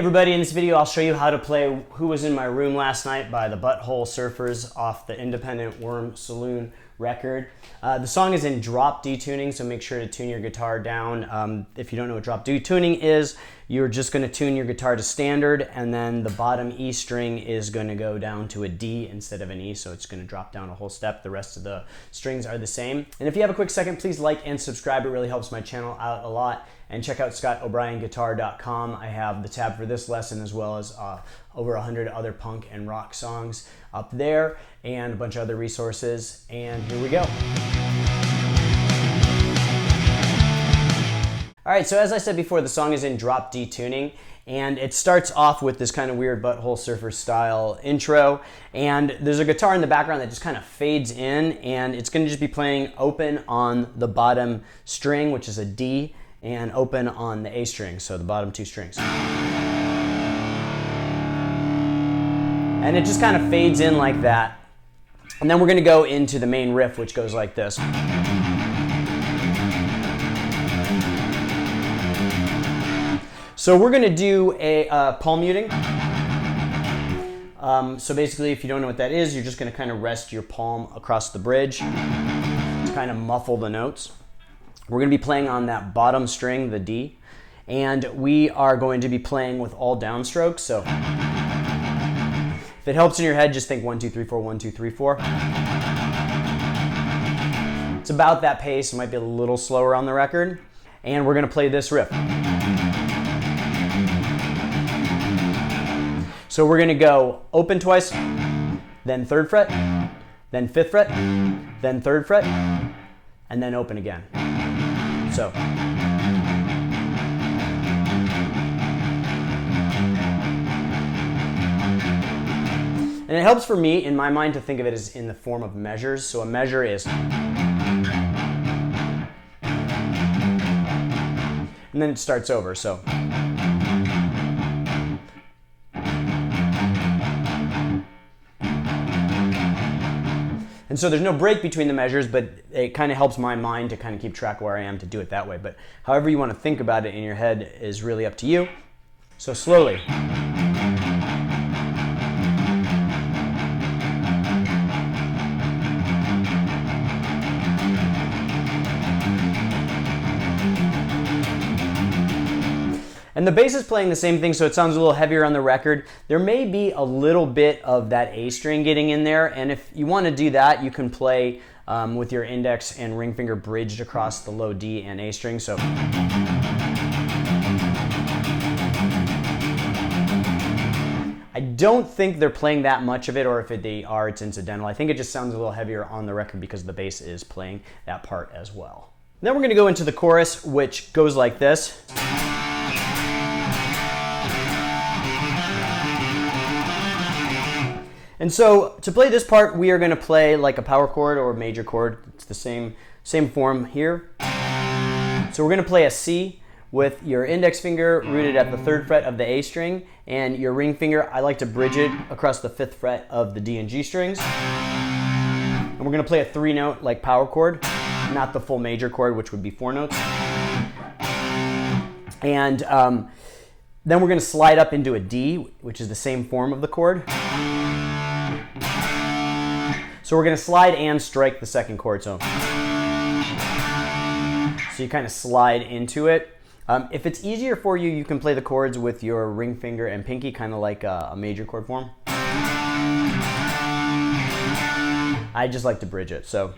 everybody, in this video I'll show you how to play Who Was in My Room Last Night by the Butthole Surfers off the Independent Worm Saloon record. The song is in drop D tuning, so make sure to tune your guitar down. If you don't know what drop D tuning is, you're just going to tune your guitar to standard, and then the bottom E string is going to go down to a D instead of an E, so it's going to drop down a whole step. The rest of the strings are the same. And if you have a quick second, please like and subscribe. It really helps my channel out a lot. And check out ScottO'BrienGuitar.com. I have the tab for this lesson as well as over 100 other punk and rock songs up there and a bunch of other resources. And here we go. All right, so as I said before, the song is in drop D tuning, and it starts off with this kind of weird Butthole Surfer style intro, and there's a guitar in the background that just kind of fades in, and it's gonna just be playing open on the bottom string, which is a D, and open on the A string, so the bottom two strings. And it just kind of fades in like that. And then we're gonna go into the main riff, which goes like this. So we're gonna do a palm muting. So basically, if you don't know what that is, you're just gonna kind of rest your palm across the bridge to kind of muffle the notes. We're going to be playing on that bottom string, the D, and we are going to be playing with all downstrokes. So if it helps in your head, just think 1, 2, 3, 4, 1, 2, 3, 4. It's about that pace. It might be a little slower on the record. And we're going to play this riff. So we're going to go open twice, then 3rd fret, then 5th fret, then 3rd fret, and then open again. So. And it helps for me, in my mind, to think of it as in the form of measures. So a measure is. And then it starts over, so. And so there's no break between the measures, but it kind of helps my mind to kind of keep track where I am to do it that way. But however you want to think about it in your head is really up to you. So slowly. And the bass is playing the same thing, so it sounds a little heavier on the record. There may be a little bit of that A string getting in there, and if you want to do that, you can play with your index and ring finger bridged across the low D and A string. So I don't think they're playing that much of it, or if they are, it's incidental. I think it just sounds a little heavier on the record because the bass is playing that part as well. Then we're going to go into the chorus, which goes like this. And so to play this part, we are going to play like a power chord or a major chord. It's the same form here. So we're going to play a C with your index finger rooted at the 3rd fret of the A string, and your ring finger, I like to bridge it across the 5th fret of the D and G strings. And we're going to play a 3-note like power chord, not the full major chord, which would be 4 notes. And then we're going to slide up into a D, which is the same form of the chord. So we're going to slide and strike the 2nd chord. So you kind of slide into it. If it's easier for you, you can play the chords with your ring finger and pinky, kind of like a major chord form. I just like to bridge it. So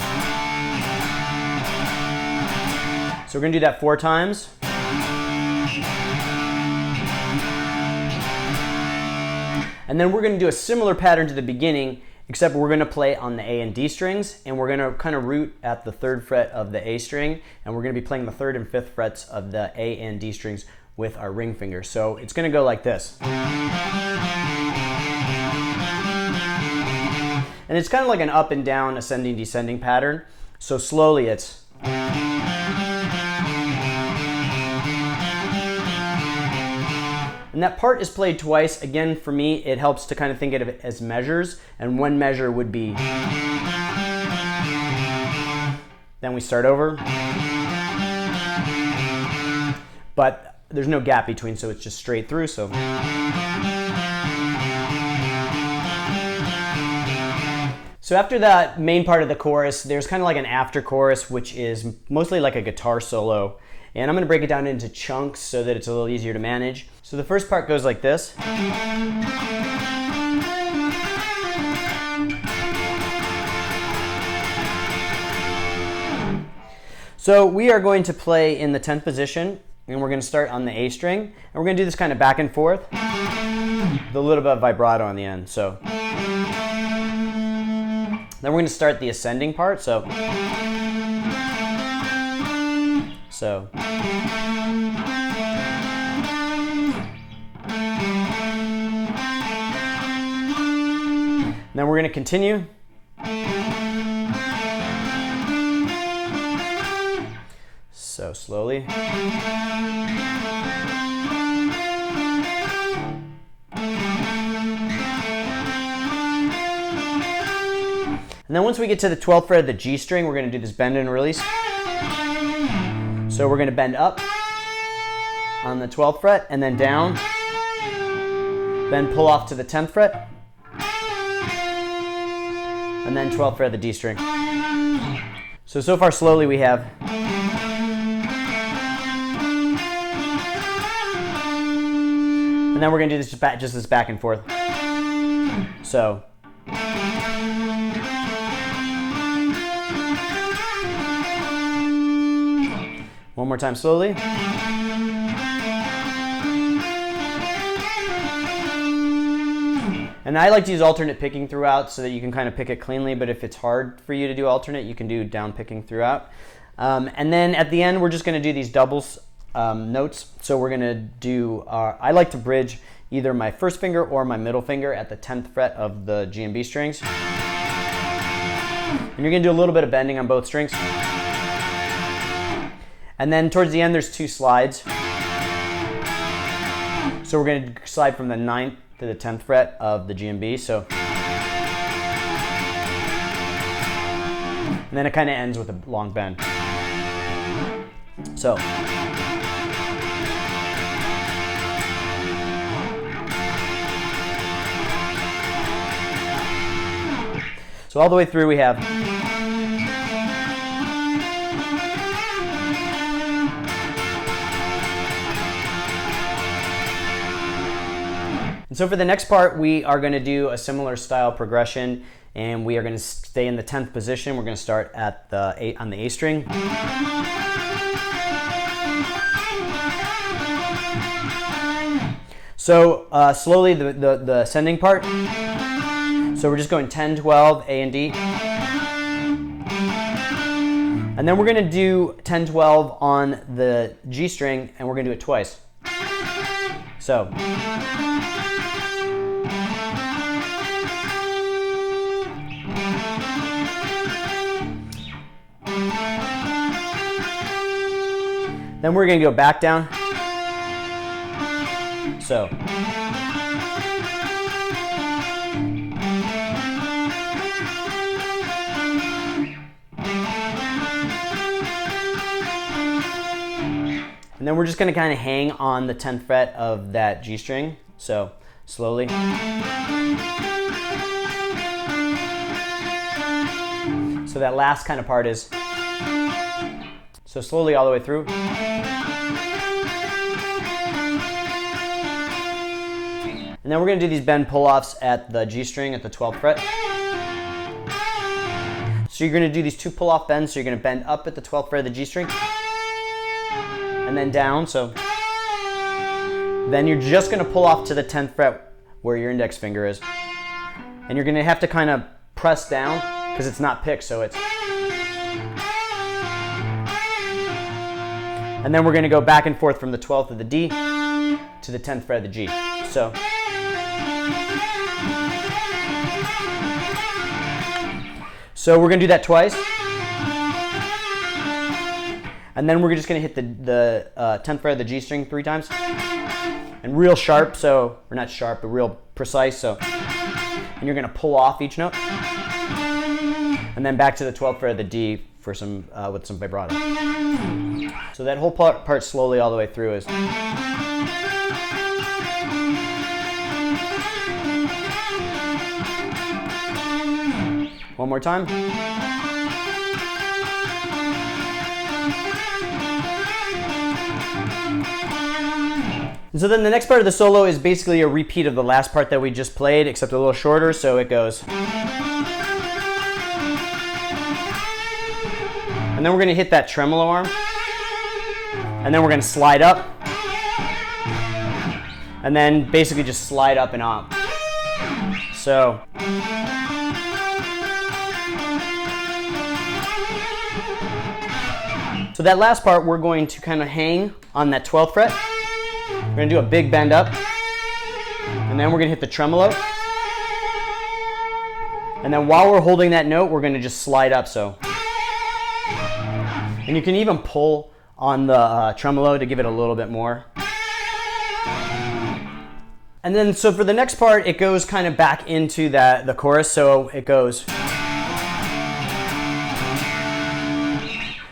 we're going to do that 4 times. And then we're going to do a similar pattern to the beginning, except we're going to play on the A and D strings, and we're going to kind of root at the 3rd fret of the A string, and we're going to be playing the 3rd and 5th frets of the A and D strings with our ring finger. So it's going to go like this. And it's kind of like an up and down, ascending, descending pattern. So slowly it's. And that part is played twice. Again, for me, it helps to kind of think of it as measures. And one measure would be. Then we start over. But there's no gap between, so it's just straight through. So after that main part of the chorus, there's kind of like an after chorus, which is mostly like a guitar solo. And I'm going to break it down into chunks so that it's a little easier to manage. So the first part goes like this. So we are going to play in the 10th position, and we're going to start on the A string, and we're going to do this kind of back and forth with a little bit of vibrato on the end. So then we're going to start the ascending part. So then we're going to continue. So slowly. And then once we get to the 12th fret of the G string, we're going to do this bend and release. So we're going to bend up on the 12th fret and then down. Then pull off to the 10th fret. And then 12th fret of the D string. So far slowly we have. And then we're going to do this just this back and forth. So. One more time slowly. And I like to use alternate picking throughout so that you can kind of pick it cleanly, but if it's hard for you to do alternate, you can do down picking throughout. And then at the end, we're just going to do these doubles notes. So we're going to do, I like to bridge either my first finger or my middle finger at the 10th fret of the G and B strings. And you're going to do a little bit of bending on both strings. And then towards the end, there's two slides. So we're going to slide from the 9th to the 10th fret of the G and B. So, and then it kind of ends with a long bend. So. So all the way through we have. And so for the next part, we are going to do a similar style progression, and we are going to stay in the 10th position. We're going to start at on the A string. So slowly the ascending part. So we're just going 10, 12, A and D. And then we're going to do 10, 12 on the G string, and we're going to do it twice. So. Then we're going to go back down. So. And then we're just going to kind of hang on the 10th fret of that G string. So slowly. So that last kind of part is. So slowly all the way through. And then we're going to do these bend pull-offs at the G string at the 12th fret. So you're going to do these two pull-off bends. So you're going to bend up at the 12th fret of the G string. And then down. So then you're just going to pull off to the 10th fret where your index finger is. And you're going to have to kind of press down because it's not picked. So it's. And then we're going to go back and forth from the 12th of the D to the 10th fret of the G. So. So we're going to do that twice. And then we're just going to hit the 10th fret of the G string 3 times. And real sharp, so, or not sharp, but real precise. So, and you're going to pull off each note. And then back to the 12th fret of the D for some, with some vibrato. So that whole part slowly all the way through is. One more time. And so then the next part of the solo is basically a repeat of the last part that we just played, except a little shorter, so it goes. And then we're going to hit that tremolo arm. And then we're going to slide up. And then basically just slide up and up. So. So that last part, we're going to kind of hang on that 12th fret. We're going to do a big bend up. And then we're going to hit the tremolo. And then while we're holding that note, we're going to just slide up, so. And you can even pull on the tremolo to give it a little bit more. And then, so for the next part, it goes kind of back into the chorus, so it goes.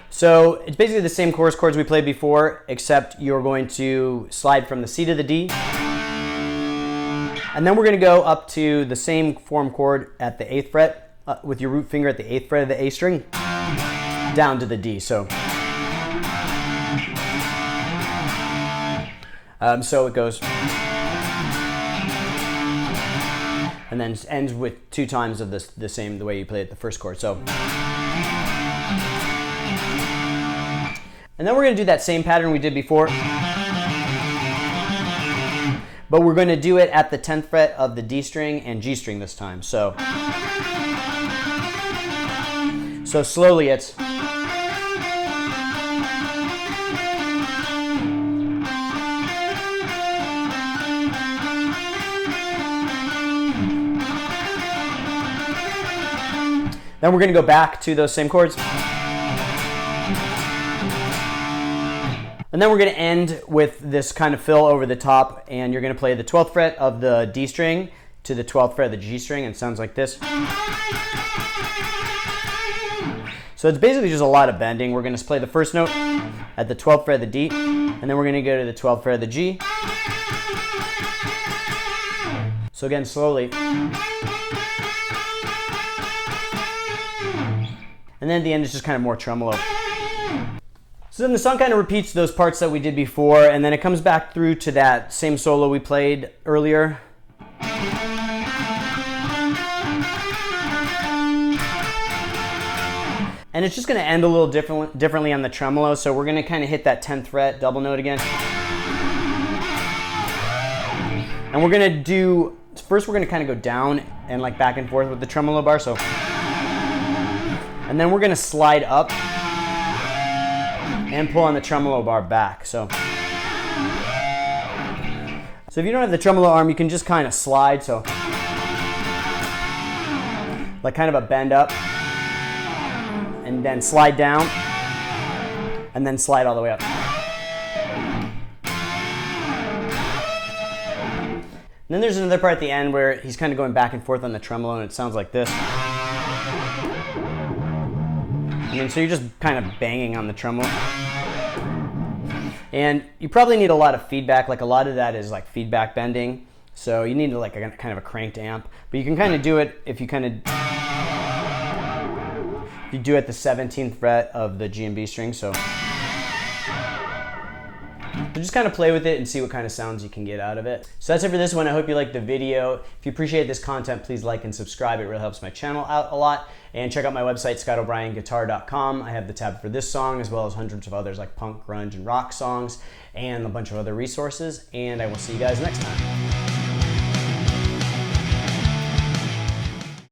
So it's basically the same chorus chords we played before, except you're going to slide from the C to the D. And then we're going to go up to the same form chord at the 8th fret, with your root finger at the 8th fret of the A string, down to the D. So, so it goes. And then ends with 2 times of the way you played it the first chord. So. And then we're going to do that same pattern we did before. But we're going to do it at the 10th fret of the D string and G string this time. So slowly it's. Then we're going to go back to those same chords. And then we're going to end with this kind of fill over the top, and you're going to play the 12th fret of the D string to the 12th fret of the G string, and it sounds like this. So it's basically just a lot of bending. We're going to play the first note at the 12th fret of the D, and then we're going to go to the 12th fret of the G. So again, slowly. And then at the end, it's just kind of more tremolo. So then the song kind of repeats those parts that we did before, and then it comes back through to that same solo we played earlier. And it's just going to end a little differently on the tremolo, so we're going to kind of hit that 10th fret double note again. And we're going to do, first we're going to kind of go down and like back and forth with the tremolo bar, so. And then we're going to slide up and pull on the tremolo bar back. So if you don't have the tremolo arm, you can just kind of slide, so like kind of a bend up, and then slide down, and then slide all the way up. And then there's another part at the end where he's kind of going back and forth on the tremolo, and it sounds like this. And then so you're just kind of banging on the tremolo. And you probably need a lot of feedback, like a lot of that is like feedback bending. So you need like a kind of a cranked amp. But you can kind of do it if you kind of, you do it at the 17th fret of the G and B string. So just kind of play with it and see what kind of sounds you can get out of it. So that's it for this one. I hope you liked the video. If you appreciate this content, please like and subscribe. It really helps my channel out a lot. And check out my website, ScottO'BrienGuitar.com. I have the tab for this song as well as hundreds of others like punk, grunge, and rock songs and a bunch of other resources. And I will see you guys next time.